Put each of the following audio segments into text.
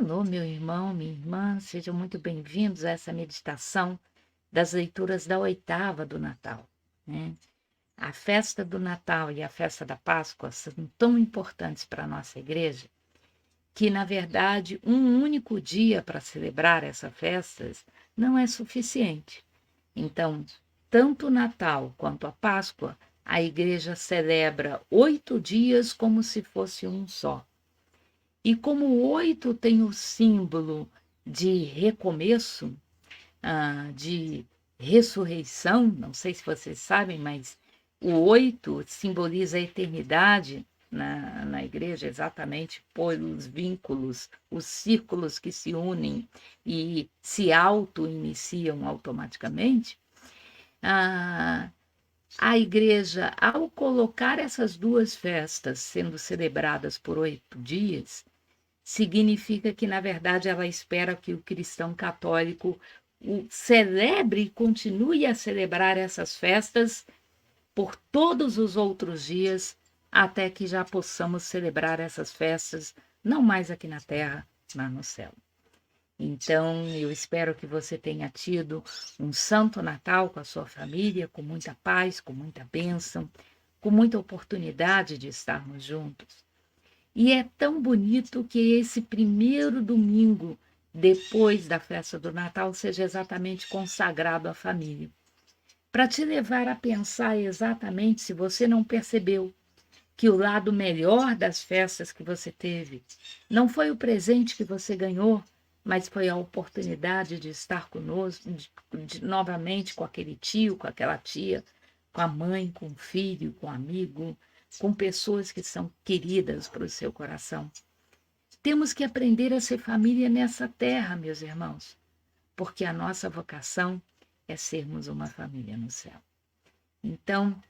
Alô, meu irmão, minha irmã, sejam muito bem-vindos a essa meditação das leituras da oitava do Natal, né? A festa do Natal e a festa da Páscoa são tão importantes para a nossa igreja que, na verdade, um único dia para celebrar essas festas não é suficiente. Então, tanto o Natal quanto a Páscoa, a igreja celebra 8 dias como se fosse um só. E como o 8 tem o símbolo de recomeço, de ressurreição, não sei se vocês sabem, mas o 8 simboliza a eternidade na igreja, exatamente pelos vínculos, os círculos que se unem e se auto-iniciam automaticamente. Ah, a igreja, ao colocar essas duas festas sendo celebradas por 8 dias, significa que, na verdade, ela espera que o cristão católico celebre e continue a celebrar essas festas por todos os outros dias, até que já possamos celebrar essas festas, não mais aqui na terra, mas no céu. Então, eu espero que você tenha tido um santo Natal com a sua família, com muita paz, com muita bênção, com muita oportunidade de estarmos juntos. E é tão bonito que esse primeiro domingo, depois da festa do Natal, seja exatamente consagrado à família. Para te levar a pensar exatamente, se você não percebeu, que o lado melhor das festas que você teve não foi o presente que você ganhou, mas foi a oportunidade de estar conosco novamente com aquele tio, com aquela tia, com a mãe, com o filho, com o amigo, com pessoas que são queridas para o seu coração. Temos que aprender a ser família nessa terra, meus irmãos, porque a nossa vocação é sermos uma família no céu. Então,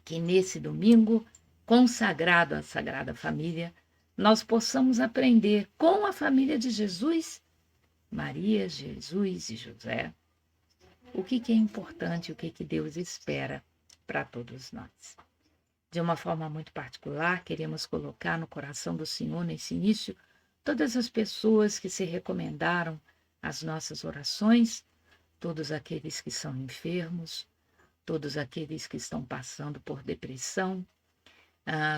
que nesse domingo, consagrado à Sagrada Família, nós possamos aprender com a família de Jesus, Maria, Jesus e José, o que é importante, o que Deus espera para todos nós. De uma forma muito particular, queremos colocar no coração do Senhor, nesse início, todas as pessoas que se recomendaram às nossas orações, todos aqueles que são enfermos, todos aqueles que estão passando por depressão,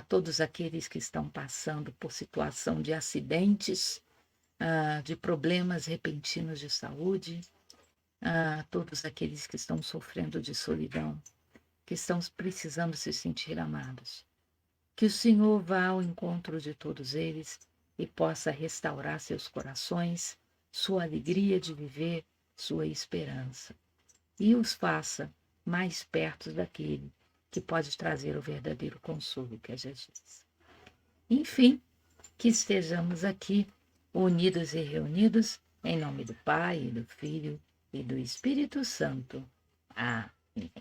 todos aqueles que estão passando por situação de acidentes, de problemas repentinos de saúde, todos aqueles que estão sofrendo de solidão, que estão precisando se sentir amados. Que o Senhor vá ao encontro de todos eles e possa restaurar seus corações, sua alegria de viver, sua esperança. E os faça mais perto daquele que pode trazer o verdadeiro consolo, que é Jesus. Enfim, que estejamos aqui, unidos e reunidos, em nome do Pai, e do Filho e do Espírito Santo. Amém.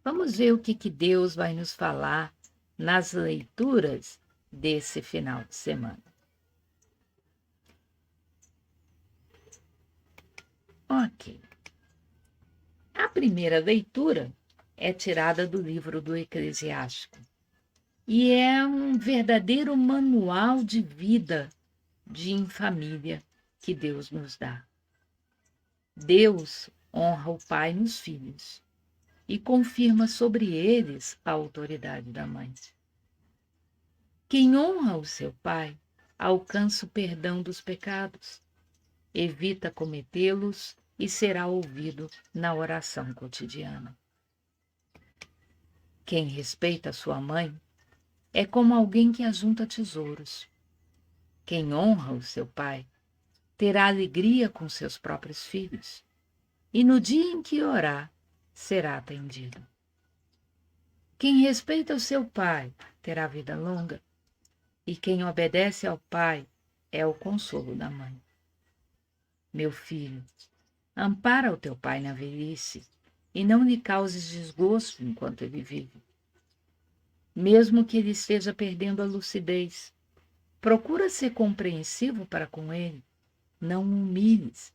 Vamos ver o que Deus vai nos falar nas leituras desse final de semana. Ok. A primeira leitura é tirada do livro do Eclesiástico e é um verdadeiro manual de vida em família que Deus nos dá. Deus honra o pai nos filhos e confirma sobre eles a autoridade da mãe. Quem honra o seu pai alcança o perdão dos pecados, evita cometê-los e será ouvido na oração cotidiana. Quem respeita sua mãe é como alguém que ajunta tesouros. Quem honra o seu pai terá alegria com seus próprios filhos, e no dia em que orar, será atendido. Quem respeita o seu pai terá vida longa, e quem obedece ao pai é o consolo da mãe. Meu filho, ampara o teu pai na velhice, e não lhe causes desgosto enquanto ele vive. Mesmo que ele esteja perdendo a lucidez, procura ser compreensivo para com ele, não o humilhes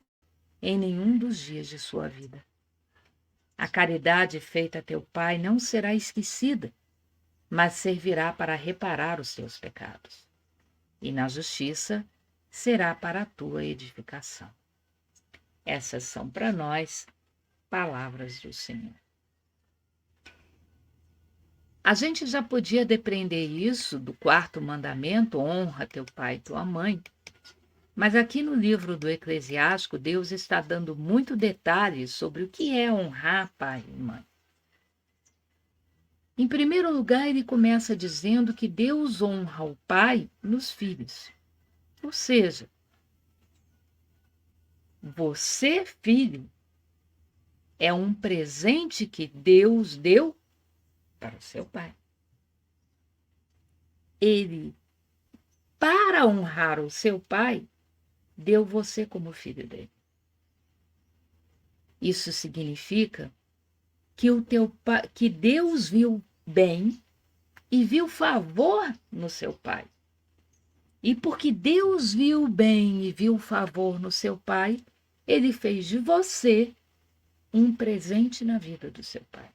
em nenhum dos dias de sua vida. A caridade feita a teu pai não será esquecida, mas servirá para reparar os teus pecados. E na justiça será para a tua edificação. Essas são para nós palavras do Senhor. A gente já podia depreender isso do 4º mandamento, honra teu pai e tua mãe, mas aqui no livro do Eclesiástico, Deus está dando muito detalhes sobre o que é honrar pai e mãe. Em primeiro lugar, ele começa dizendo que Deus honra o pai nos filhos. Ou seja, você, filho, é um presente que Deus deu para o seu pai. Ele, para honrar o seu pai, deu você como filho dele. Isso significa que Deus viu bem e viu favor no seu pai. E porque Deus viu bem e viu favor no seu pai, ele fez de você um presente na vida do seu pai.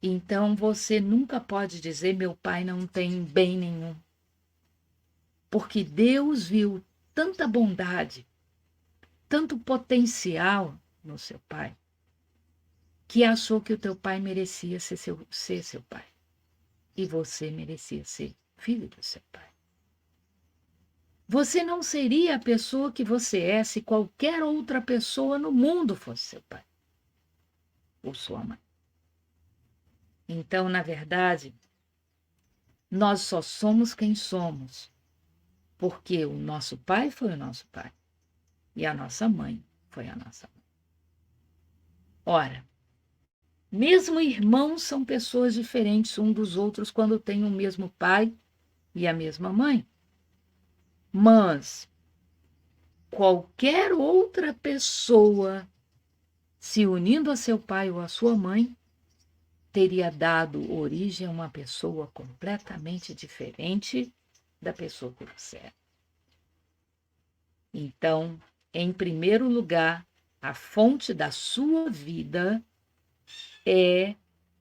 Então você nunca pode dizer meu pai não tem bem nenhum. Porque Deus viu tanta bondade, tanto potencial no seu pai, que achou que o teu pai merecia ser seu pai. E você merecia ser filho do seu pai. Você não seria a pessoa que você é se qualquer outra pessoa no mundo fosse seu pai ou sua mãe. Então, na verdade, nós só somos quem somos porque o nosso pai foi o nosso pai e a nossa mãe foi a nossa mãe. Ora, mesmo irmãos são pessoas diferentes uns dos outros quando têm o mesmo pai e a mesma mãe. Mas qualquer outra pessoa se unindo a seu pai ou a sua mãe teria dado origem a uma pessoa completamente diferente da pessoa que você é. Então, em primeiro lugar, a fonte da sua vida é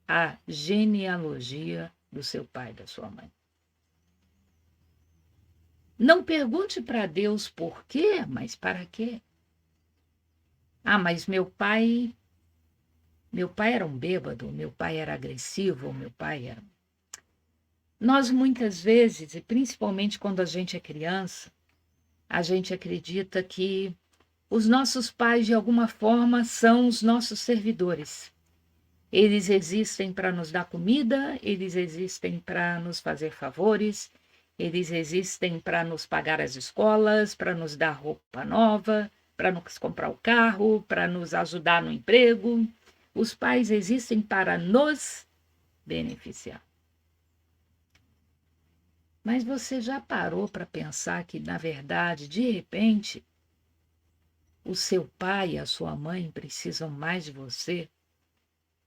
a genealogia do seu pai e da sua mãe. Não pergunte para Deus por quê, mas para quê? Ah, mas meu pai era um bêbado, meu pai era agressivo, meu pai era... Nós muitas vezes, e principalmente quando a gente é criança, a gente acredita que os nossos pais, de alguma forma, são os nossos servidores. Eles existem para nos dar comida, eles existem para nos fazer favores, eles existem para nos pagar as escolas, para nos dar roupa nova, para nos comprar o carro, para nos ajudar no emprego. Os pais existem para nos beneficiar. Mas você já parou para pensar que, na verdade, de repente, o seu pai e a sua mãe precisam mais de você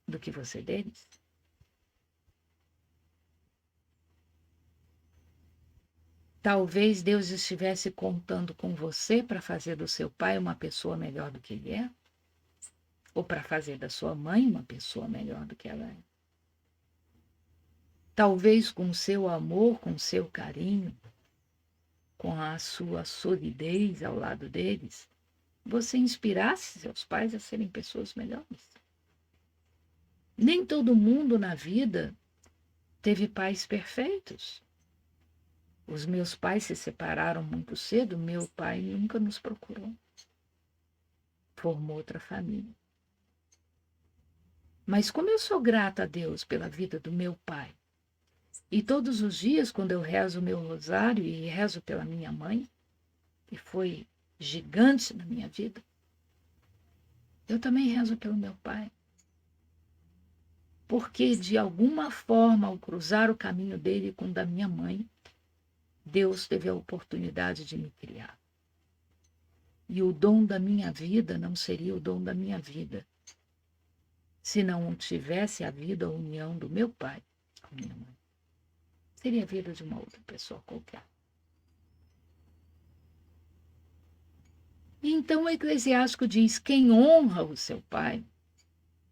do que você deles? Talvez Deus estivesse contando com você para fazer do seu pai uma pessoa melhor do que ele é? Ou para fazer da sua mãe uma pessoa melhor do que ela é? Talvez com o seu amor, com o seu carinho, com a sua solidez ao lado deles, você inspirasse seus pais a serem pessoas melhores. Nem todo mundo na vida teve pais perfeitos. Os meus pais se separaram muito cedo, meu pai nunca nos procurou. Formou outra família. Mas como eu sou grata a Deus pela vida do meu pai, e todos os dias, quando eu rezo o meu rosário e rezo pela minha mãe, que foi gigante na minha vida, eu também rezo pelo meu pai. Porque, de alguma forma, ao cruzar o caminho dele com o da minha mãe, Deus teve a oportunidade de me criar. E o dom da minha vida não seria o dom da minha vida se não tivesse havido a união do meu pai com minha mãe. Seria a vida de uma outra pessoa qualquer. Então o Eclesiástico diz: quem honra o seu pai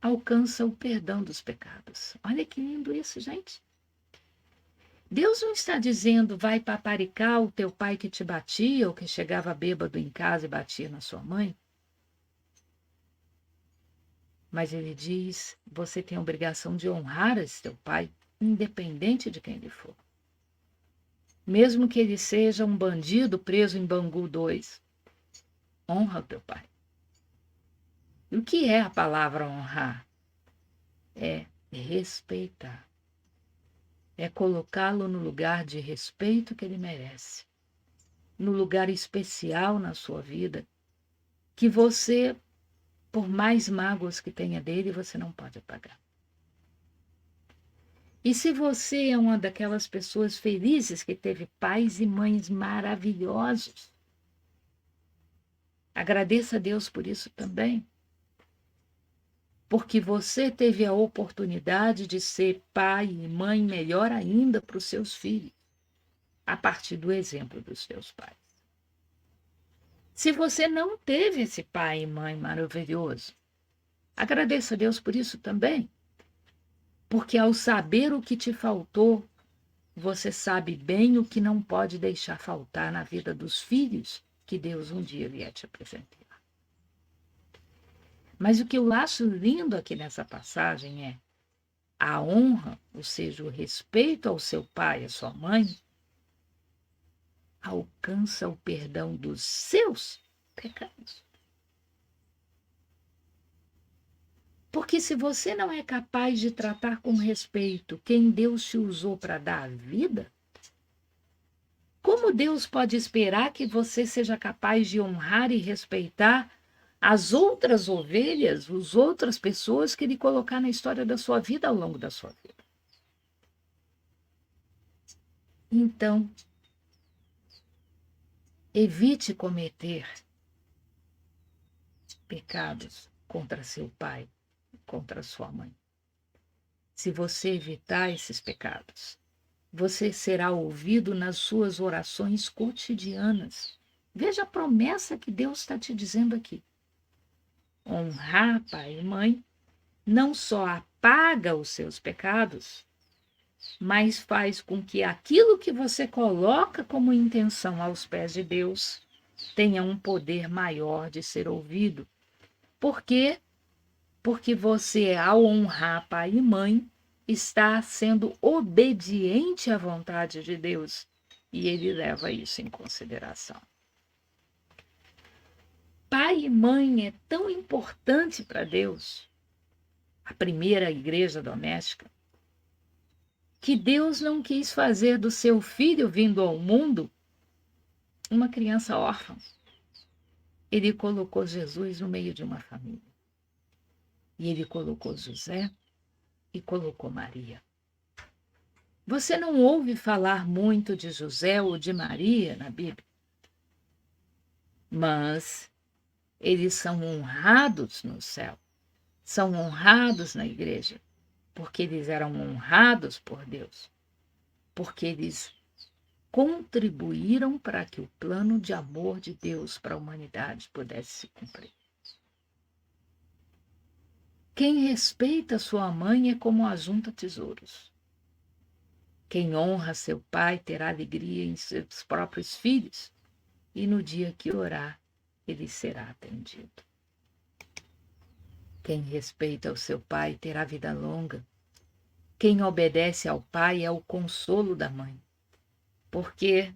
alcança o perdão dos pecados. Olha que lindo isso, gente. Deus não está dizendo, vai paparicar o teu pai que te batia ou que chegava bêbado em casa e batia na sua mãe. Mas ele diz, você tem a obrigação de honrar esse teu pai, independente de quem ele for. Mesmo que ele seja um bandido preso em Bangu 2, honra o teu pai. E o que é a palavra honrar? É respeitar. É colocá-lo no lugar de respeito que ele merece. No lugar especial na sua vida, que você, por mais mágoas que tenha dele, você não pode apagar. E se você é uma daquelas pessoas felizes que teve pais e mães maravilhosos, agradeça a Deus por isso também. Porque você teve a oportunidade de ser pai e mãe melhor ainda para os seus filhos, a partir do exemplo dos seus pais. Se você não teve esse pai e mãe maravilhoso, agradeça a Deus por isso também. Porque ao saber o que te faltou, você sabe bem o que não pode deixar faltar na vida dos filhos que Deus um dia vier te apresentar. Mas o que eu acho lindo aqui nessa passagem é a honra, ou seja, o respeito ao seu pai e à sua mãe, alcança o perdão dos seus pecados. Porque se você não é capaz de tratar com respeito quem Deus te usou para dar a vida, como Deus pode esperar que você seja capaz de honrar e respeitar as outras ovelhas, as outras pessoas que Ele colocar na história da sua vida ao longo da sua vida? Então, evite cometer pecados contra seu pai, contra sua mãe. Se você evitar esses pecados, você será ouvido nas suas orações cotidianas. Veja a promessa que Deus está te dizendo aqui. Honrar pai e mãe não só apaga os seus pecados, mas faz com que aquilo que você coloca como intenção aos pés de Deus tenha um poder maior de ser ouvido. Por quê? Porque você, ao honrar pai e mãe, está sendo obediente à vontade de Deus. E ele leva isso em consideração. Pai e mãe é tão importante para Deus, a primeira igreja doméstica, que Deus não quis fazer do seu filho vindo ao mundo uma criança órfã. Ele colocou Jesus no meio de uma família. E ele colocou José e colocou Maria. Você não ouve falar muito de José ou de Maria na Bíblia, mas eles são honrados no céu, são honrados na igreja, porque eles eram honrados por Deus, porque eles contribuíram para que o plano de amor de Deus para a humanidade pudesse se cumprir. Quem respeita sua mãe é como ajunta tesouros. Quem honra seu pai terá alegria em seus próprios filhos, e no dia que orar, ele será atendido. Quem respeita o seu pai terá vida longa. Quem obedece ao pai é o consolo da mãe, porque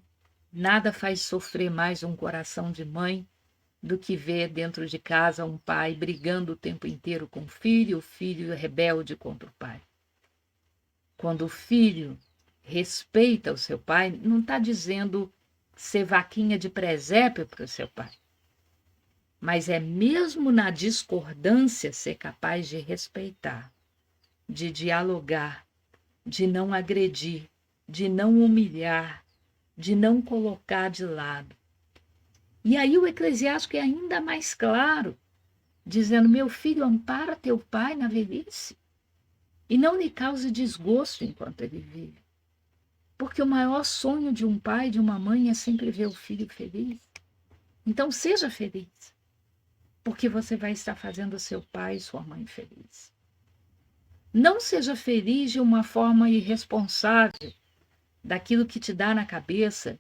nada faz sofrer mais um coração de mãe do que ver dentro de casa um pai brigando o tempo inteiro com o filho rebelde contra o pai. Quando o filho respeita o seu pai, não está dizendo ser vaquinha de presépio para o seu pai, mas é mesmo na discordância ser capaz de respeitar, de dialogar, de não agredir, de não humilhar, de não colocar de lado. E aí o Eclesiástico é ainda mais claro, dizendo: meu filho, ampara teu pai na velhice e não lhe cause desgosto enquanto ele vive. Porque o maior sonho de um pai e de uma mãe é sempre ver o filho feliz. Então seja feliz, porque você vai estar fazendo seu pai e sua mãe feliz. Não seja feliz de uma forma irresponsável, daquilo que te dá na cabeça,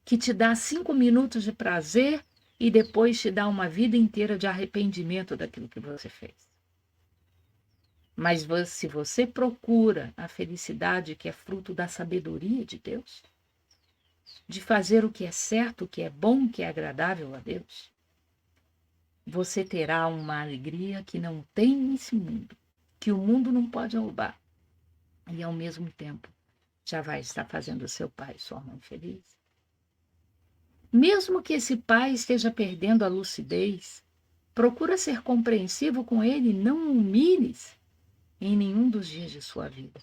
que te dá 5 minutos de prazer e depois te dá uma vida inteira de arrependimento daquilo que você fez. Mas se você procura a felicidade que é fruto da sabedoria de Deus, de fazer o que é certo, o que é bom, o que é agradável a Deus, você terá uma alegria que não tem nesse mundo, que o mundo não pode roubar. E ao mesmo tempo, já vai estar fazendo seu pai e sua mãe feliz. Mesmo que esse pai esteja perdendo a lucidez, procura ser compreensivo com ele e não o humilhes em nenhum dos dias de sua vida.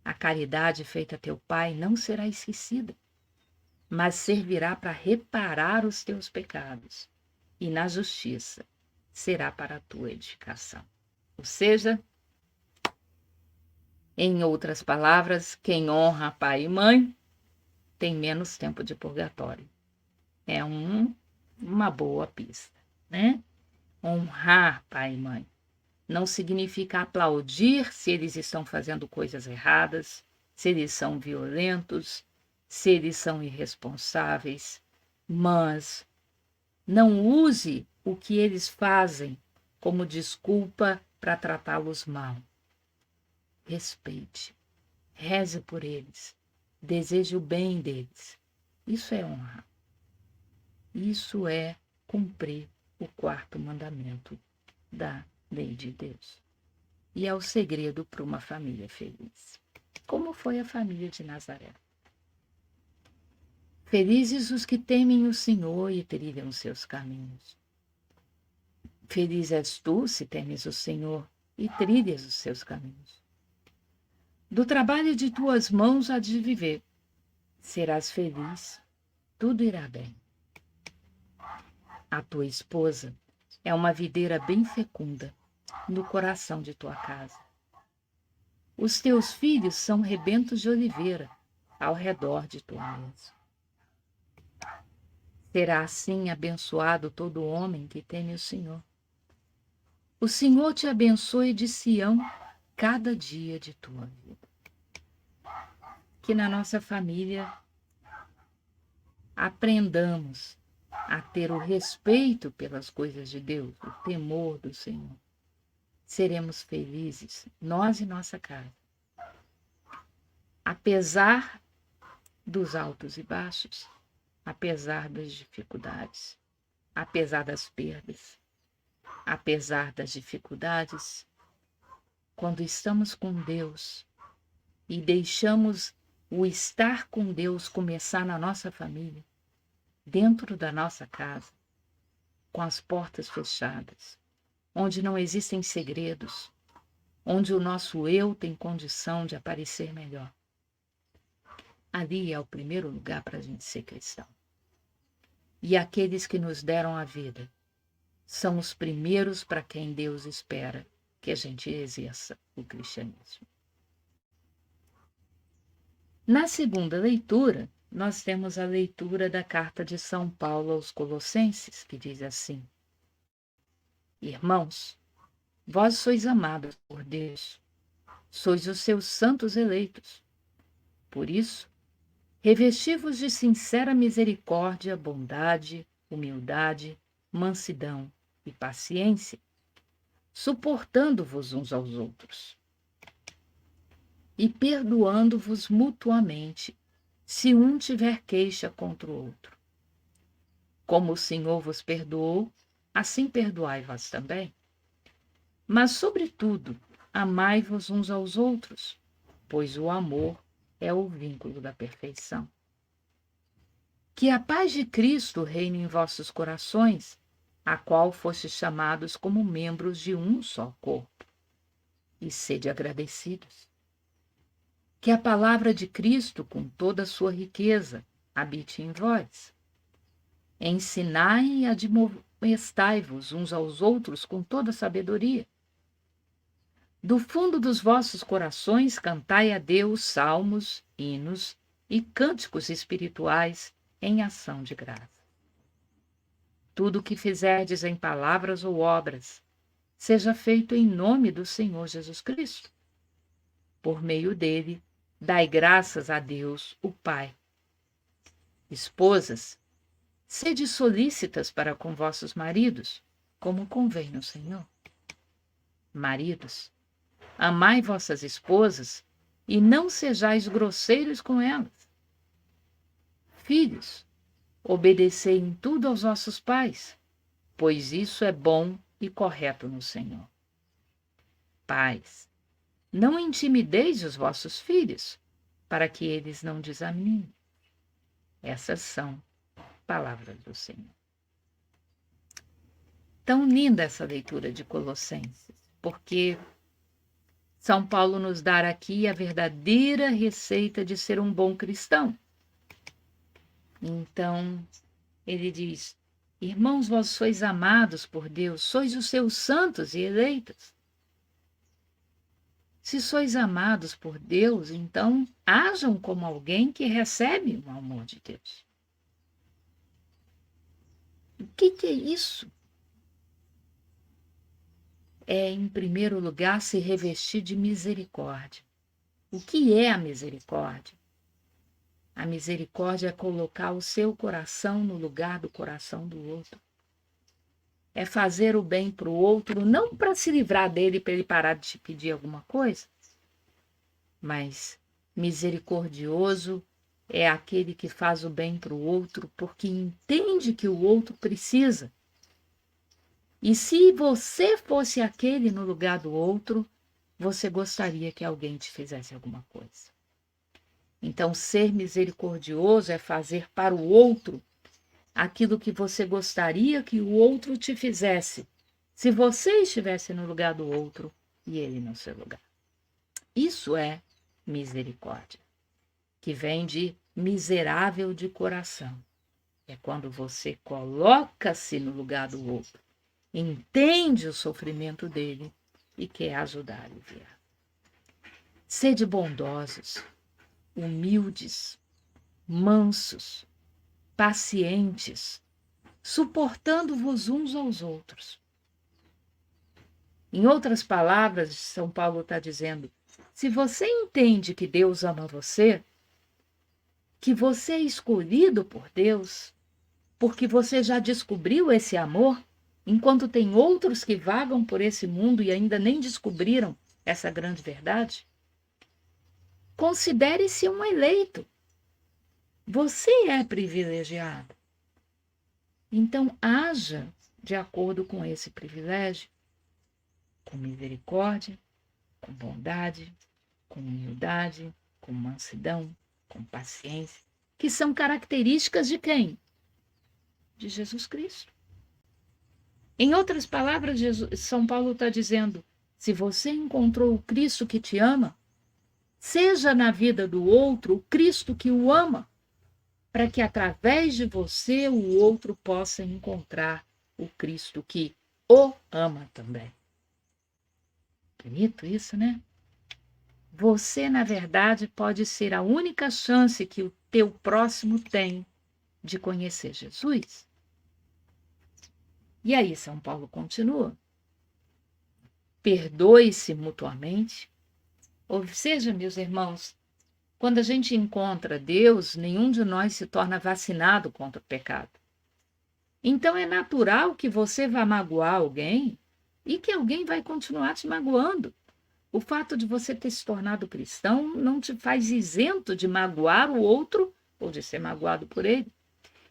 A caridade feita a teu pai não será esquecida, mas servirá para reparar os teus pecados, e na justiça será para a tua edificação. Ou seja, em outras palavras, quem honra pai e mãe tem menos tempo de purgatório. É uma boa pista, né? Honrar pai e mãe não significa aplaudir se eles estão fazendo coisas erradas, se eles são violentos, se eles são irresponsáveis, mas não use o que eles fazem como desculpa para tratá-los mal. Respeite, reze por eles, deseje o bem deles. Isso é honrar. Isso é cumprir o 4º mandamento da lei de Deus. E é o segredo para uma família feliz. Como foi a família de Nazaré? Felizes os que temem o Senhor e trilham os seus caminhos. Feliz és tu se temes o Senhor e trilhas os seus caminhos. Do trabalho de tuas mãos há de viver. Serás feliz, tudo irá bem. A tua esposa é uma videira bem fecunda no coração de tua casa. Os teus filhos são rebentos de oliveira ao redor de tua mesa. Será assim abençoado todo homem que teme o Senhor. O Senhor te abençoe de Sião cada dia de tua vida. Que na nossa família aprendamos a ter o respeito pelas coisas de Deus, o temor do Senhor. Seremos felizes, nós e nossa casa. Apesar dos altos e baixos, apesar das dificuldades, apesar das perdas, apesar das dificuldades, quando estamos com Deus e deixamos o estar com Deus começar na nossa família, dentro da nossa casa, com as portas fechadas, onde não existem segredos, onde o nosso eu tem condição de aparecer melhor. Ali é o primeiro lugar para a gente ser cristão. E aqueles que nos deram a vida são os primeiros para quem Deus espera que a gente exerça o cristianismo. Na segunda leitura, nós temos a leitura da carta de São Paulo aos Colossenses, que diz assim: Irmãos, vós sois amados por Deus, sois os seus santos eleitos. Por isso, revesti-vos de sincera misericórdia, bondade, humildade, mansidão e paciência, suportando-vos uns aos outros e perdoando-vos mutuamente, se um tiver queixa contra o outro. Como o Senhor vos perdoou, assim perdoai vós também. Mas, sobretudo, amai-vos uns aos outros, pois o amor é o vínculo da perfeição. Que a paz de Cristo reine em vossos corações, a qual fostes chamados como membros de um só corpo. E sede agradecidos. Que a palavra de Cristo, com toda a sua riqueza, habite em vós. Ensinai e admoestai-vos uns aos outros com toda sabedoria. Do fundo dos vossos corações cantai a Deus salmos, hinos e cânticos espirituais em ação de graça. Tudo o que fizerdes em palavras ou obras, seja feito em nome do Senhor Jesus Cristo. Por meio dele, dai graças a Deus, o Pai. Esposas, sede solícitas para com vossos maridos, como convém no Senhor. Maridos, amai vossas esposas e não sejais grosseiros com elas. Filhos, obedecei em tudo aos vossos pais, pois isso é bom e correto no Senhor. Pais, não intimideis os vossos filhos, para que eles não desanimem. Essas são palavras do Senhor. Tão linda essa leitura de Colossenses, porque São Paulo nos dá aqui a verdadeira receita de ser um bom cristão. Então, ele diz: irmãos, vós sois amados por Deus, sois os seus santos e eleitos. Se sois amados por Deus, então hajam como alguém que recebe o amor de Deus. O que é isso? É, em primeiro lugar, se revestir de misericórdia. O que é a misericórdia? A misericórdia é colocar o seu coração no lugar do coração do outro. É fazer o bem para o outro, não para se livrar dele, para ele parar de te pedir alguma coisa, mas misericordioso é aquele que faz o bem para o outro porque entende que o outro precisa. E se você fosse aquele no lugar do outro, você gostaria que alguém te fizesse alguma coisa. Então, ser misericordioso é fazer para o outro aquilo que você gostaria que o outro te fizesse, se você estivesse no lugar do outro e ele no seu lugar. Isso é misericórdia, que vem de miserável de coração. É quando você coloca-se no lugar do outro, entende o sofrimento dele e quer ajudar a aliviar. Sede bondosos, humildes, mansos, pacientes, suportando-vos uns aos outros. Em outras palavras, São Paulo está dizendo: se você entende que Deus ama você, que você é escolhido por Deus, porque você já descobriu esse amor, enquanto tem outros que vagam por esse mundo e ainda nem descobriram essa grande verdade, considere-se um eleito. Você é privilegiado. Então, haja de acordo com esse privilégio, com misericórdia, com bondade, com humildade, com mansidão, com paciência, que são características de quem? De Jesus Cristo. Em outras palavras, São Paulo está dizendo: se você encontrou o Cristo que te ama, seja na vida do outro o Cristo que o ama, para que através de você o outro possa encontrar o Cristo que o ama também. Bonito isso, né? Você, na verdade, pode ser a única chance que o teu próximo tem de conhecer Jesus. E aí, São Paulo continua: perdoe-se mutuamente. Ou seja, meus irmãos, quando a gente encontra Deus, nenhum de nós se torna vacinado contra o pecado. Então é natural que você vá magoar alguém e que alguém vai continuar te magoando. O fato de você ter se tornado cristão não te faz isento de magoar o outro ou de ser magoado por ele.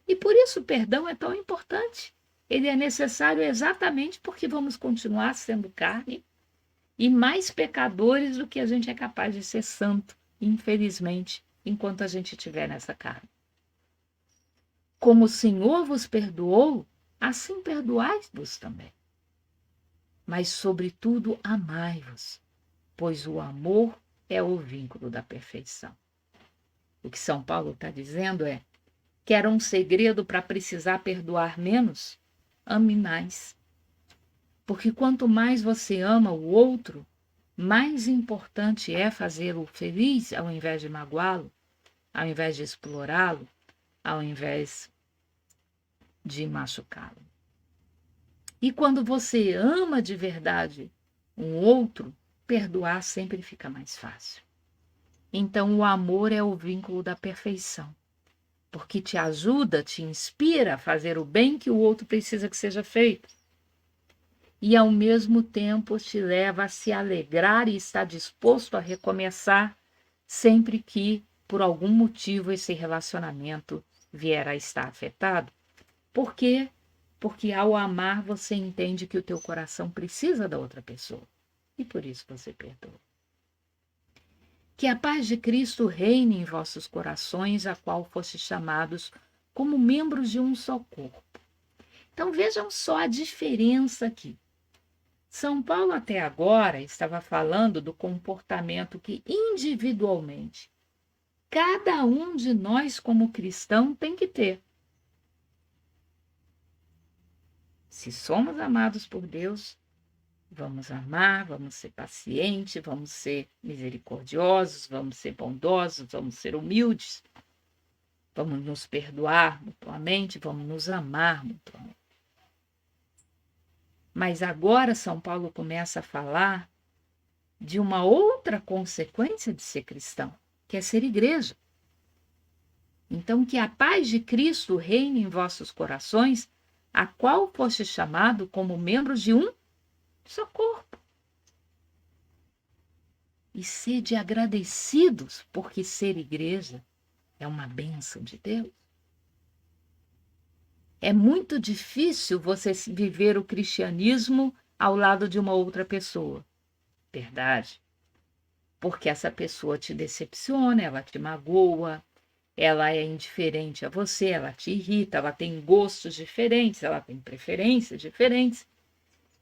E por isso o perdão é tão importante. Ele é necessário exatamente porque vamos continuar sendo carne e mais pecadores do que a gente é capaz de ser santo, infelizmente, enquanto a gente estiver nessa carne. Como o Senhor vos perdoou, assim perdoai-vos também. Mas, sobretudo, amai-vos, pois o amor é o vínculo da perfeição. O que São Paulo está dizendo é: quer um segredo para precisar perdoar menos? Ame mais. Porque quanto mais você ama o outro, mais importante é fazê-lo feliz ao invés de magoá-lo, ao invés de explorá-lo, ao invés de machucá-lo. E quando você ama de verdade um outro, perdoar sempre fica mais fácil. Então, o amor é o vínculo da perfeição, porque te ajuda, te inspira a fazer o bem que o outro precisa que seja feito. E, ao mesmo tempo, te leva a se alegrar e estar disposto a recomeçar sempre que, por algum motivo, esse relacionamento vier a estar afetado. Por quê? Porque ao amar, você entende que o teu coração precisa da outra pessoa. E por isso você perdoa. Que a paz de Cristo reine em vossos corações, a qual fostes chamados como membros de um só corpo. Então vejam só a diferença aqui. São Paulo até agora estava falando do comportamento que individualmente cada um de nós como cristão tem que ter. Se somos amados por Deus, vamos amar, vamos ser pacientes, vamos ser misericordiosos, vamos ser bondosos, vamos ser humildes, vamos nos perdoar mutuamente, vamos nos amar mutuamente. Mas agora São Paulo começa a falar de uma outra consequência de ser cristão, que é ser igreja. Então, que a paz de Cristo reine em vossos corações, a qual foste chamado como membros de um só corpo. E sede agradecidos, porque ser igreja é uma bênção de Deus. É muito difícil você viver o cristianismo ao lado de uma outra pessoa. Verdade. Porque essa pessoa te decepciona, ela te magoa, ela é indiferente a você, ela te irrita, ela tem gostos diferentes, ela tem preferências diferentes.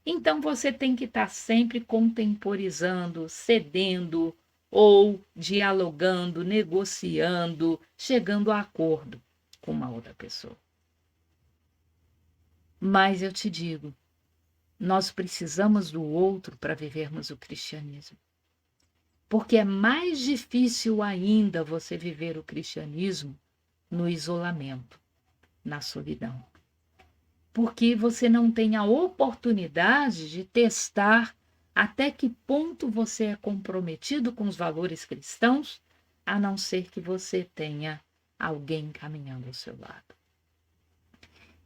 Então você tem que estar sempre contemporizando, cedendo ou dialogando, negociando, chegando a acordo com uma outra pessoa. Mas eu te digo, nós precisamos do outro para vivermos o cristianismo. Porque é mais difícil ainda você viver o cristianismo no isolamento, na solidão. Porque você não tem a oportunidade de testar até que ponto você é comprometido com os valores cristãos, a não ser que você tenha alguém caminhando ao seu lado.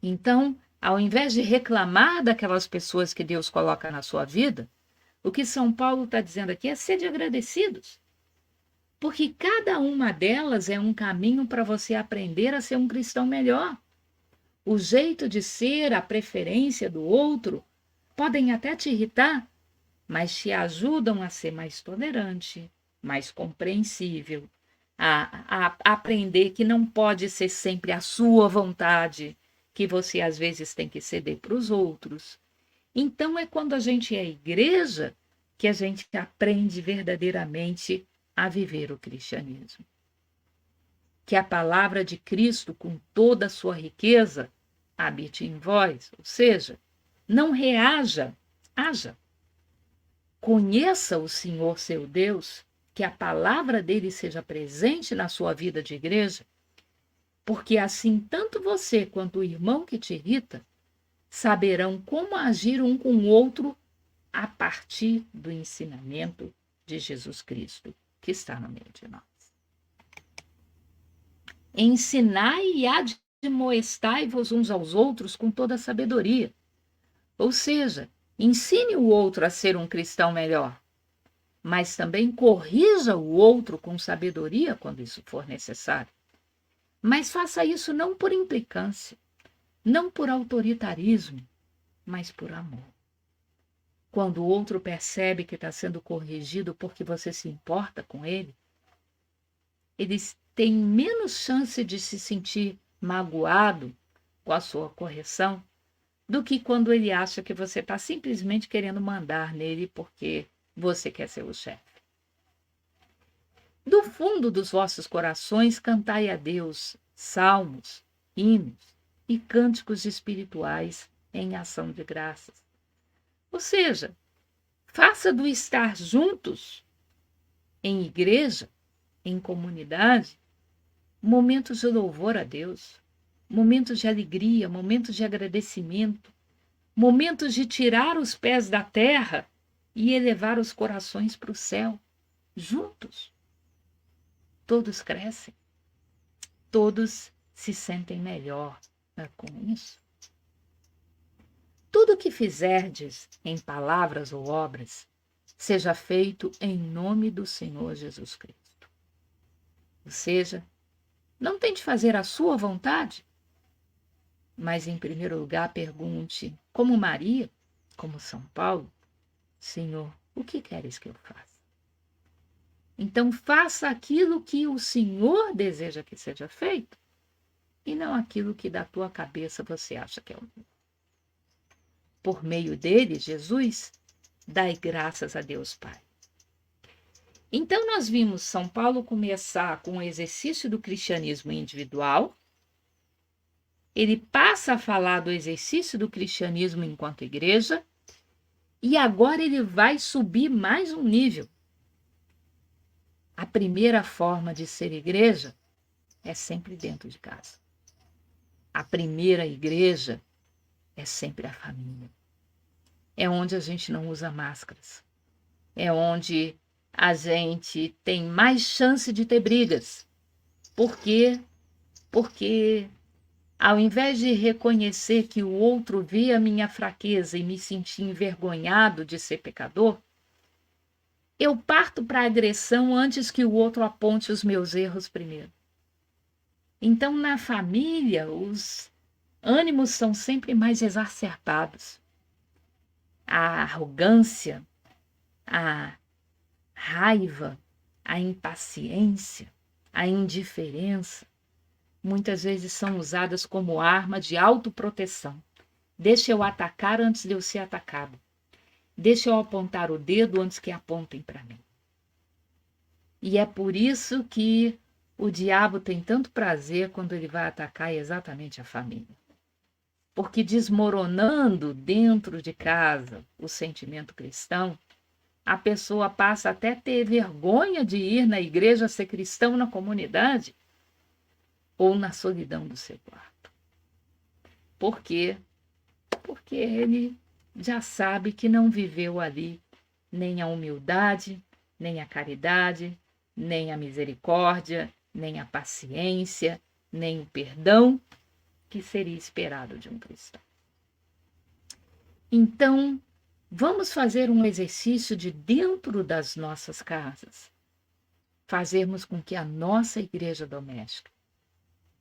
Então, ao invés de reclamar daquelas pessoas que Deus coloca na sua vida, o que São Paulo está dizendo aqui é sede agradecidos. Porque cada uma delas é um caminho para você aprender a ser um cristão melhor. O jeito de ser, a preferência do outro, podem até te irritar, mas te ajudam a ser mais tolerante, mais compreensível, a aprender que não pode ser sempre a sua vontade, que você às vezes tem que ceder para os outros. Então é quando a gente é igreja que a gente aprende verdadeiramente a viver o cristianismo. Que a palavra de Cristo, com toda a sua riqueza, habite em vós, ou seja, não reaja, haja. Conheça o Senhor seu Deus, que a palavra dele seja presente na sua vida de igreja, porque assim tanto você quanto o irmão que te irrita saberão como agir um com o outro a partir do ensinamento de Jesus Cristo, que está no meio de nós. Ensinai e admoestai-vos uns aos outros com toda a sabedoria. Ou seja, ensine o outro a ser um cristão melhor, mas também corrija o outro com sabedoria quando isso for necessário. Mas faça isso não por implicância, não por autoritarismo, mas por amor. Quando o outro percebe que está sendo corrigido porque você se importa com ele, eles têm menos chance de se sentir magoado com a sua correção do que quando ele acha que você está simplesmente querendo mandar nele porque você quer ser o chefe. Do fundo dos vossos corações cantai a Deus salmos, hinos e cânticos espirituais em ação de graças. Ou seja, faça do estar juntos em igreja, em comunidade, momentos de louvor a Deus, momentos de alegria, momentos de agradecimento, momentos de tirar os pés da terra e elevar os corações para o céu, juntos. todos crescem, todos se sentem melhor, né, com isso. Tudo o que fizerdes em palavras ou obras, seja feito em nome do Senhor Jesus Cristo. Ou seja, não tente fazer a sua vontade, mas em primeiro lugar pergunte, como Maria, como São Paulo, Senhor, o que queres que eu faça? Então faça aquilo que o Senhor deseja que seja feito e não aquilo que da tua cabeça você acha que é o melhor. Por meio dele, Jesus, dai graças a Deus Pai. Então nós vimos São Paulo começar com o exercício do cristianismo individual. Ele passa a falar do exercício do cristianismo enquanto igreja, e agora ele vai subir mais um nível. A primeira forma de ser igreja é sempre dentro de casa. A primeira igreja é sempre a família. É onde a gente não usa máscaras. É onde a gente tem mais chance de ter brigas. Por quê? Porque ao invés de reconhecer que o outro vê a minha fraqueza e me sentir envergonhado de ser pecador, eu parto para a agressão antes que o outro aponte os meus erros primeiro. Então, na família, os ânimos são sempre mais exacerbados. A arrogância, a raiva, a impaciência, a indiferença, muitas vezes são usadas como arma de autoproteção. Deixa eu atacar antes de eu ser atacado. Deixa eu apontar o dedo antes que apontem para mim. E é por isso que o diabo tem tanto prazer quando ele vai atacar exatamente a família. Porque desmoronando dentro de casa o sentimento cristão, a pessoa passa até a ter vergonha de ir na igreja ser cristão na comunidade ou na solidão do seu quarto. Por quê? Porque ele já sabe que não viveu ali nem a humildade, nem a caridade, nem a misericórdia, nem a paciência, nem o perdão que seria esperado de um cristão. Então, vamos fazer um exercício de dentro das nossas casas, fazermos com que a nossa igreja doméstica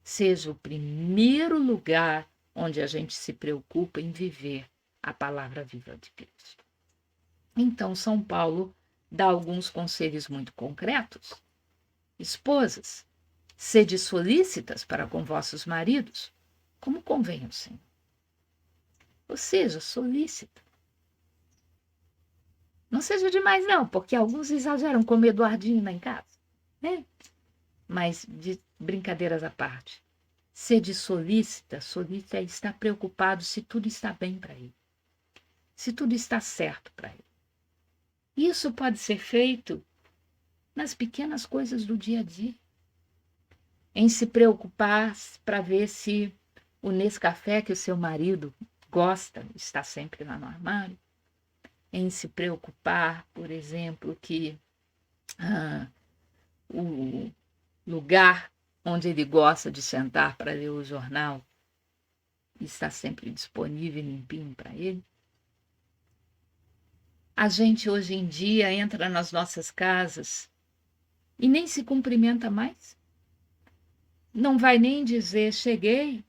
seja o primeiro lugar onde a gente se preocupa em viver a palavra viva de Cristo. Então, São Paulo dá alguns conselhos muito concretos. Esposas, sede solícitas para com vossos maridos, como convém ao Senhor. Ou seja, solícita. Não seja demais, não, porque alguns exageram como Eduardinho lá em casa. Né? Mas, de brincadeiras à parte, sede solícita, solícita é estar preocupado se tudo está bem para ele, se tudo está certo para ele. Isso pode ser feito nas pequenas coisas do dia a dia, em se preocupar para ver se o Nescafé que o seu marido gosta está sempre lá no armário, em se preocupar, por exemplo, que o lugar onde ele gosta de sentar para ler o jornal está sempre disponível e limpinho para ele. A gente hoje em dia entra nas nossas casas e nem se cumprimenta mais. Não vai nem dizer cheguei,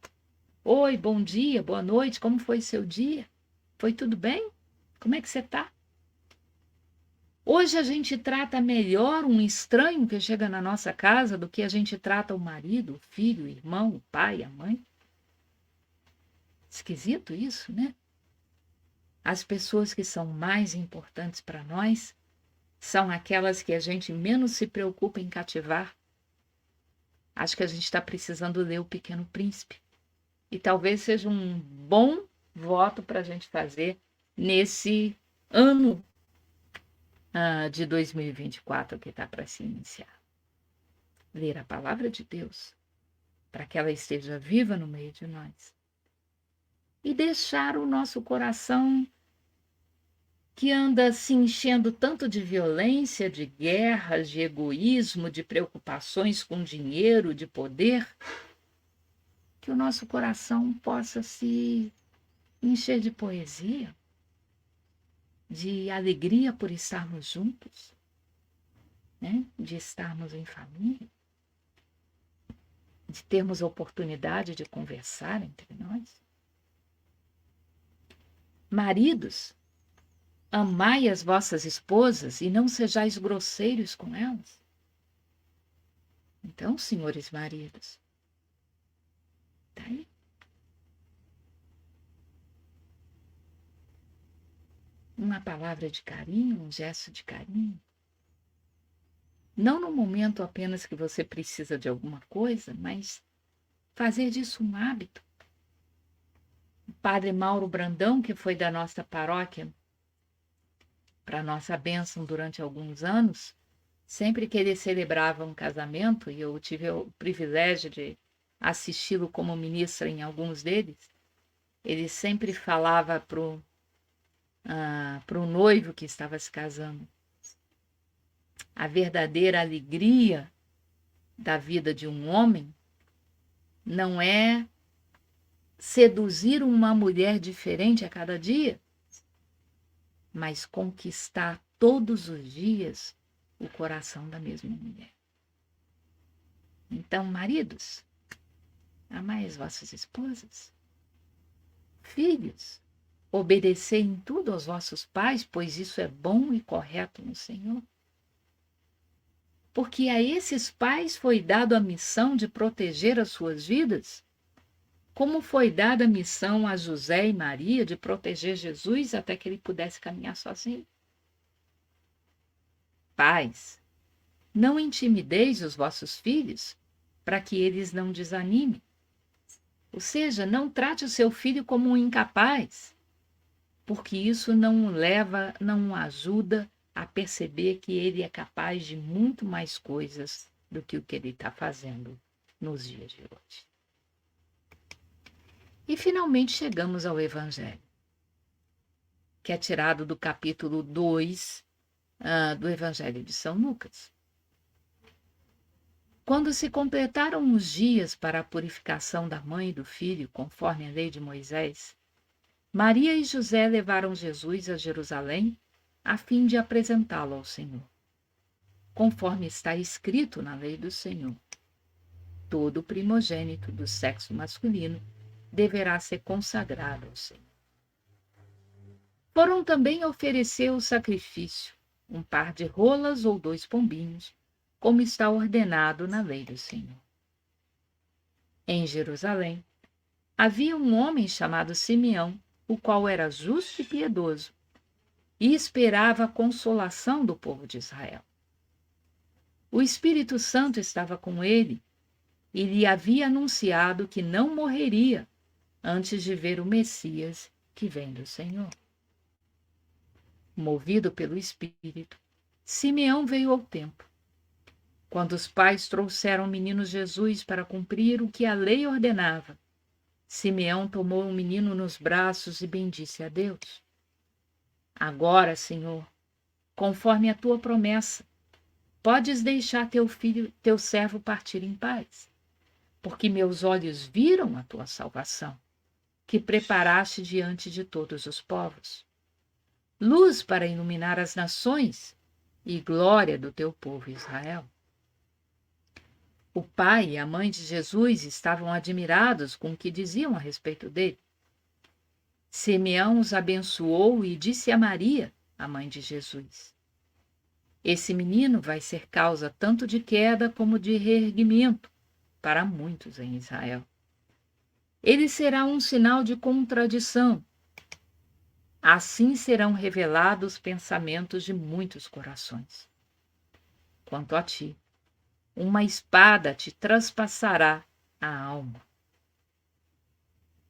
oi, bom dia, boa noite, como foi seu dia? Foi tudo bem? Como é que você está? Hoje a gente trata melhor um estranho que chega na nossa casa do que a gente trata o marido, o filho, o irmão, o pai, a mãe. Esquisito isso, né? As pessoas que são mais importantes para nós são aquelas que a gente menos se preocupa em cativar. Acho que a gente está precisando ler O Pequeno Príncipe. E talvez seja um bom voto para a gente fazer nesse ano de 2024 que está para se iniciar. Ler a palavra de Deus, para que ela esteja viva no meio de nós. E deixar o nosso coração que anda se enchendo tanto de violência, de guerras, de egoísmo, de preocupações com dinheiro, de poder, que o nosso coração possa se encher de poesia, de alegria por estarmos juntos, né? De estarmos em família, de termos a oportunidade de conversar entre nós. Maridos, amai as vossas esposas e não sejais grosseiros com elas. Então, senhores maridos, tá aí. Uma palavra de carinho, um gesto de carinho. Não no momento apenas que você precisa de alguma coisa, mas fazer disso um hábito. O padre Mauro Brandão, que foi da nossa paróquia para nossa bênção durante alguns anos, sempre que ele celebrava um casamento, e eu tive o privilégio de assisti-lo como ministra em alguns deles, ele sempre falava para o noivo que estava se casando: a verdadeira alegria da vida de um homem não é seduzir uma mulher diferente a cada dia, mas conquistar todos os dias o coração da mesma mulher. Então, maridos, amai as vossas esposas. Filhos, obedecei em tudo aos vossos pais, pois isso é bom e correto no Senhor. Porque a esses pais foi dado a missão de proteger as suas vidas, como foi dada a missão a José e Maria de proteger Jesus até que ele pudesse caminhar sozinho. Pais, não intimideis os vossos filhos para que eles não desanimem. Ou seja, não trate o seu filho como um incapaz, porque isso não o leva, não o ajuda a perceber que ele é capaz de muito mais coisas do que o que ele está fazendo nos dias de hoje. E finalmente chegamos ao Evangelho, que é tirado do capítulo 2 do Evangelho de São Lucas. Quando se completaram os dias para a purificação da mãe e do filho, conforme a lei de Moisés, Maria e José levaram Jesus a Jerusalém a fim de apresentá-lo ao Senhor. Conforme está escrito na lei do Senhor, todo primogênito do sexo masculino deverá ser consagrado ao Senhor. Foram também oferecer o sacrifício, um par de rolas ou 2 pombinhos, como está ordenado na lei do Senhor. Em Jerusalém, havia um homem chamado Simeão, o qual era justo e piedoso, e esperava a consolação do povo de Israel. O Espírito Santo estava com ele e lhe havia anunciado que não morreria antes de ver o Messias que vem do Senhor. Movido pelo Espírito, Simeão veio ao templo. Quando os pais trouxeram o menino Jesus para cumprir o que a lei ordenava, Simeão tomou o menino nos braços e bendisse a Deus. Agora, Senhor, conforme a tua promessa, podes deixar teu filho, teu servo partir em paz, porque meus olhos viram a tua salvação, que preparaste diante de todos os povos, luz para iluminar as nações e glória do teu povo Israel. O pai e a mãe de Jesus estavam admirados com o que diziam a respeito dele. Simeão os abençoou e disse a Maria, a mãe de Jesus: esse menino vai ser causa tanto de queda como de reerguimento para muitos em Israel. Ele será um sinal de contradição. Assim serão revelados os pensamentos de muitos corações. Quanto a ti, uma espada te traspassará a alma.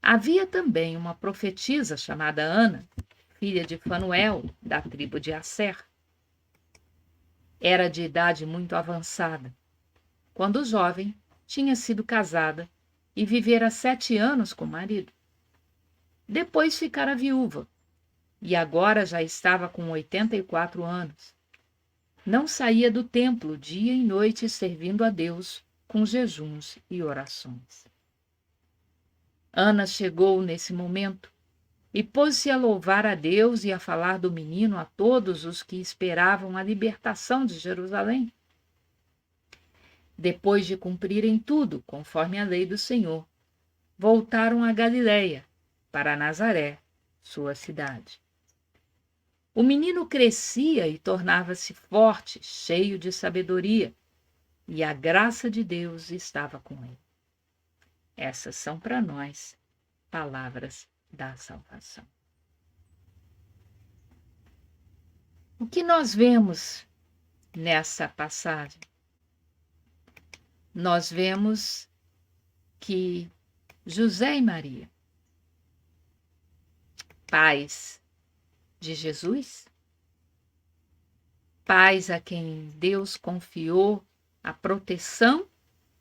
Havia também uma profetisa chamada Ana, filha de Fanuel, da tribo de Asser. Era de idade muito avançada. Quando jovem, tinha sido casada e vivera 7 anos com o marido. Depois ficara viúva e agora já estava com 84 anos. Não saía do templo dia e noite servindo a Deus com jejuns e orações. Ana chegou nesse momento e pôs-se a louvar a Deus e a falar do menino a todos os que esperavam a libertação de Jerusalém. Depois de cumprirem tudo, conforme a lei do Senhor, voltaram a Galiléia, para Nazaré, sua cidade. O menino crescia e tornava-se forte, cheio de sabedoria, e a graça de Deus estava com ele. Essas são para nós palavras da salvação. O que nós vemos nessa passagem? Nós vemos que José e Maria, pais de Jesus, pais a quem Deus confiou a proteção,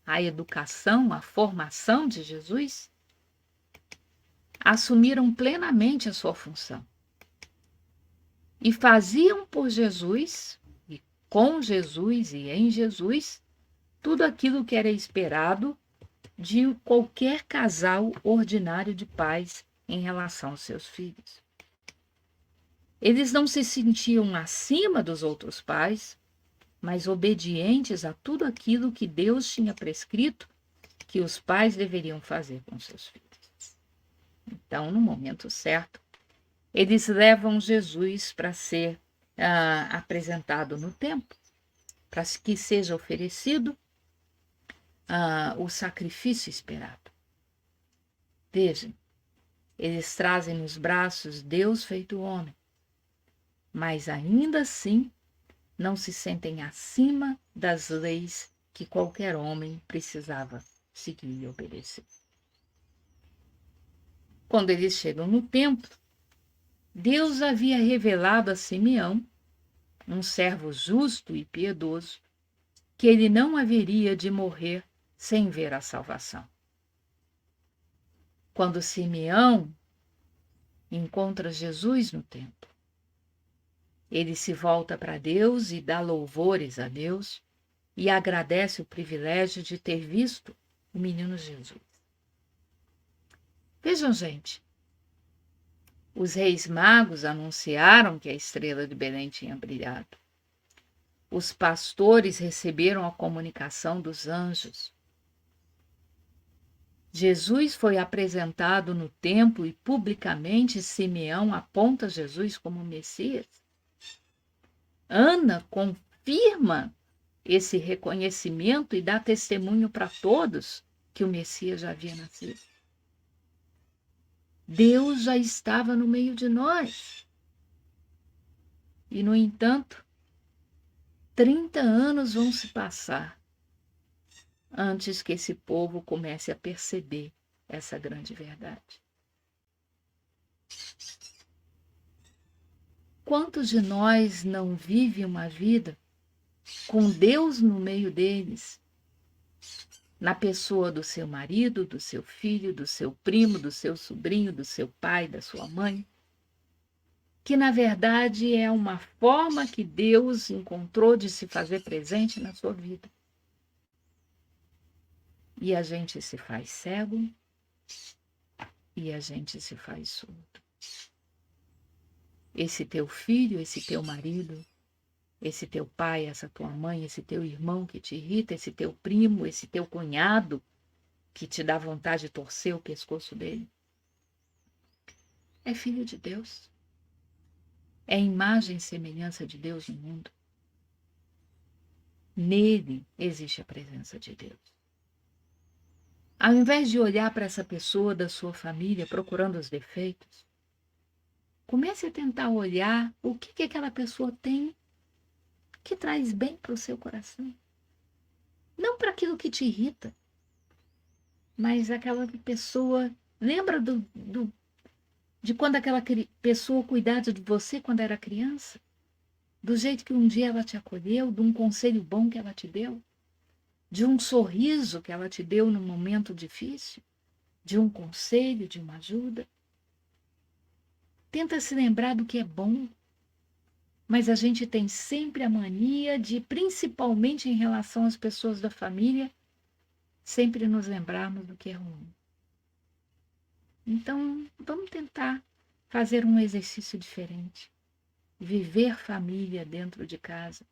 a educação, a formação de Jesus, assumiram plenamente a sua função e faziam por Jesus, e com Jesus e em Jesus, tudo aquilo que era esperado de qualquer casal ordinário de pais em relação aos seus filhos. Eles não se sentiam acima dos outros pais, mas obedientes a tudo aquilo que Deus tinha prescrito que os pais deveriam fazer com seus filhos. Então, no momento certo, eles levam Jesus para ser apresentado no templo, para que seja oferecido o sacrifício esperado. Vejam, eles trazem nos braços Deus feito homem, mas ainda assim não se sentem acima das leis que qualquer homem precisava seguir e obedecer. Quando eles chegam no templo, Deus havia revelado a Simeão, um servo justo e piedoso, que ele não haveria de morrer sem ver a salvação. Quando Simeão encontra Jesus no templo, ele se volta para Deus e dá louvores a Deus e agradece o privilégio de ter visto o menino Jesus. Vejam, gente, os reis magos anunciaram que a estrela de Belém tinha brilhado. Os pastores receberam a comunicação dos anjos. Jesus foi apresentado no templo e publicamente Simeão aponta Jesus como Messias. Ana confirma esse reconhecimento e dá testemunho para todos que o Messias já havia nascido. Deus já estava no meio de nós. E, no entanto, 30 anos vão se passar antes que esse povo comece a perceber essa grande verdade. Quantos de nós não vivem uma vida com Deus no meio deles, na pessoa do seu marido, do seu filho, do seu primo, do seu sobrinho, do seu pai, da sua mãe, que na verdade é uma forma que Deus encontrou de se fazer presente na sua vida. E a gente se faz cego e a gente se faz surdo. Esse teu filho, esse teu marido, esse teu pai, essa tua mãe, esse teu irmão que te irrita, esse teu primo, esse teu cunhado que te dá vontade de torcer o pescoço dele, é filho de Deus. É imagem e semelhança de Deus no mundo. Nele existe a presença de Deus. Ao invés de olhar para essa pessoa da sua família procurando os defeitos, comece a tentar olhar o que aquela pessoa tem que traz bem para o seu coração. Não para aquilo que te irrita, mas aquela pessoa... Lembra de quando aquela pessoa cuidava de você quando era criança? Do jeito que um dia ela te acolheu, de um conselho bom que ela te deu, de um sorriso que ela te deu num momento difícil, de um conselho, de uma ajuda. tenta se lembrar do que é bom, mas a gente tem sempre a mania de, principalmente em relação às pessoas da família, sempre nos lembrarmos do que é ruim. Então, vamos tentar fazer um exercício diferente. Viver família dentro de casa,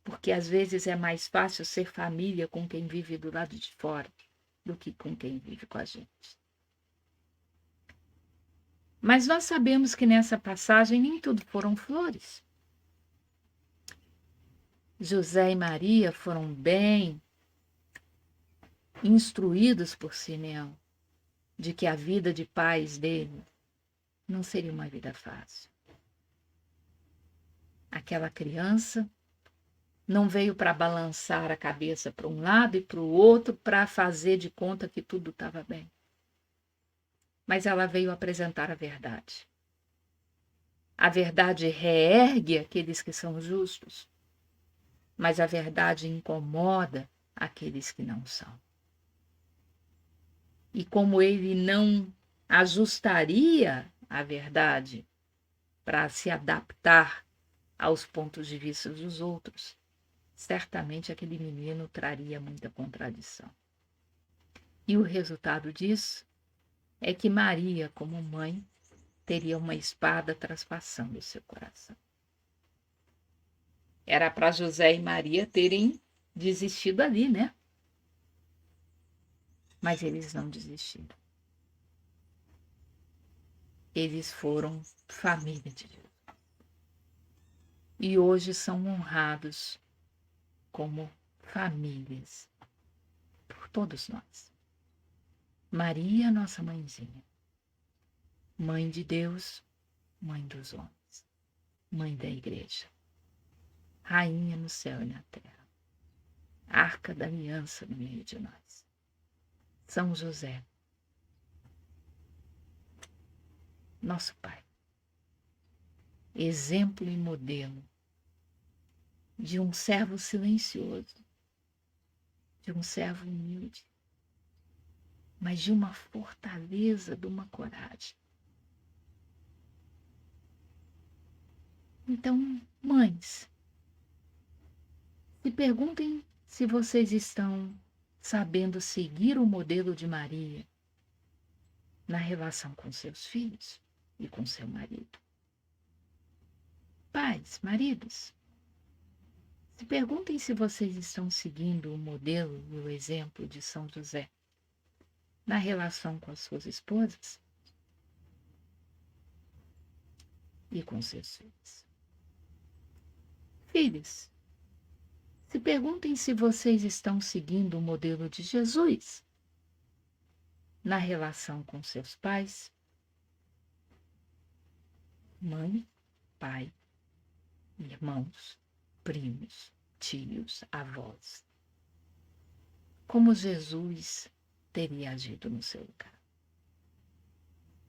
porque às vezes é mais fácil ser família com quem vive do lado de fora do que com quem vive com a gente. Mas nós sabemos que nessa passagem nem tudo foram flores. José e Maria foram bem instruídos por Simeão de que a vida de pais dele não seria uma vida fácil. Aquela criança não veio para balançar a cabeça para um lado e para o outro para fazer de conta que tudo estava bem. Mas ela veio apresentar a verdade. A verdade reergue aqueles que são justos, mas a verdade incomoda aqueles que não são. E como ele não ajustaria a verdade para se adaptar aos pontos de vista dos outros, certamente aquele menino traria muita contradição. E o resultado disso é que Maria, como mãe, teria uma espada traspassando o seu coração. Era para José e Maria terem desistido ali, né? Mas eles não desistiram. Eles foram família de Deus. E hoje são honrados como famílias por todos nós. Maria, nossa mãezinha, mãe de Deus, mãe dos homens, mãe da igreja, rainha no céu e na terra, arca da aliança no meio de nós. São José, nosso pai, exemplo e modelo de um servo silencioso, de um servo humilde, mas de uma fortaleza, de uma coragem. Então, mães, se perguntem se vocês estão sabendo seguir o modelo de Maria na relação com seus filhos e com seu marido. Pais, maridos, se perguntem se vocês estão seguindo o modelo e o exemplo de São José na relação com as suas esposas e com seus filhos. Filhos, se perguntem se vocês estão seguindo o modelo de Jesus na relação com seus pais, mãe, pai, irmãos, primos, tios, avós. Como Jesus teria agido no seu lugar.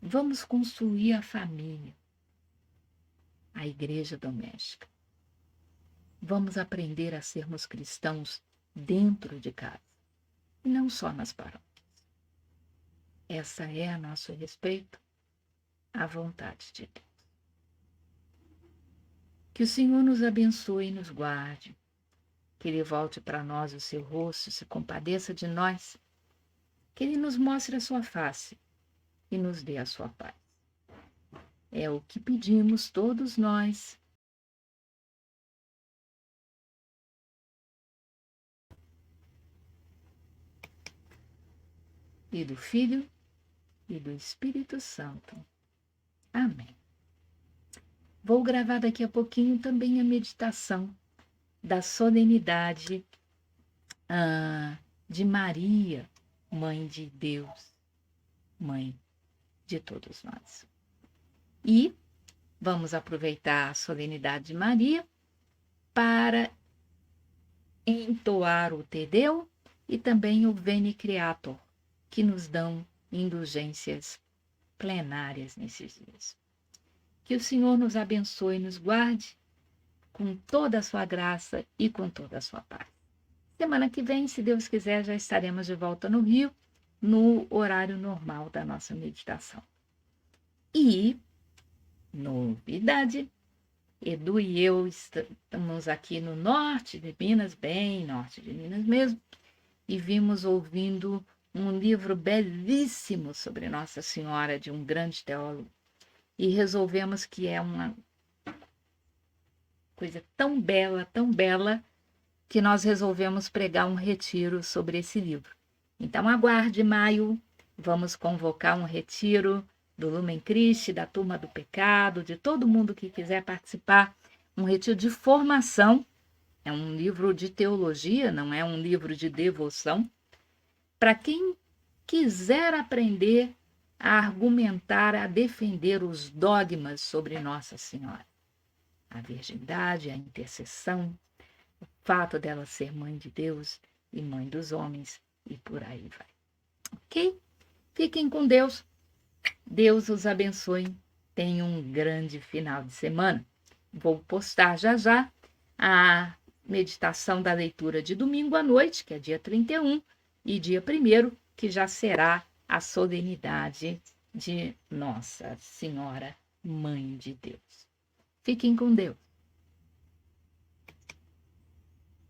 Vamos construir a família, a igreja doméstica. Vamos aprender a sermos cristãos dentro de casa, e não só nas paróquias. Essa é, a nosso respeito, a vontade de Deus. Que o Senhor nos abençoe e nos guarde, que Ele volte para nós o seu rosto, se compadeça de nós, que Ele nos mostre a sua face e nos dê a sua paz. É o que pedimos todos nós. E do Filho e do Espírito Santo. Amém. Vou gravar daqui a pouquinho também a meditação da solenidade de Maria, Mãe de Deus, Mãe de todos nós. E vamos aproveitar a solenidade de Maria para entoar o Te Deum e também o Veni Creator, que nos dão indulgências plenárias nesses dias. Que o Senhor nos abençoe e nos guarde com toda a sua graça e com toda a sua paz. Semana que vem, se Deus quiser, já estaremos de volta no Rio, no horário normal da nossa meditação. E novidade. Edu e eu estamos aqui no norte de Minas, bem norte de Minas mesmo, e vimos ouvindo um livro belíssimo sobre Nossa Senhora, de um grande teólogo, e resolvemos que é uma coisa tão bela, que nós resolvemos pregar um retiro sobre esse livro. Então, aguarde maio, vamos convocar um retiro do Lumen Christi, da Turma do Pecado, de todo mundo que quiser participar, um retiro de formação, é um livro de teologia, não é um livro de devoção, para quem quiser aprender a argumentar, a defender os dogmas sobre Nossa Senhora. A virgindade, a intercessão, o fato dela ser mãe de Deus e mãe dos homens, e por aí vai. Ok? Fiquem com Deus. Deus os abençoe. Tenham um grande final de semana. Vou postar já já a meditação da leitura de domingo à noite, que é dia 31, e dia 1º, que já será a solenidade de Nossa Senhora, Mãe de Deus. Fiquem com Deus.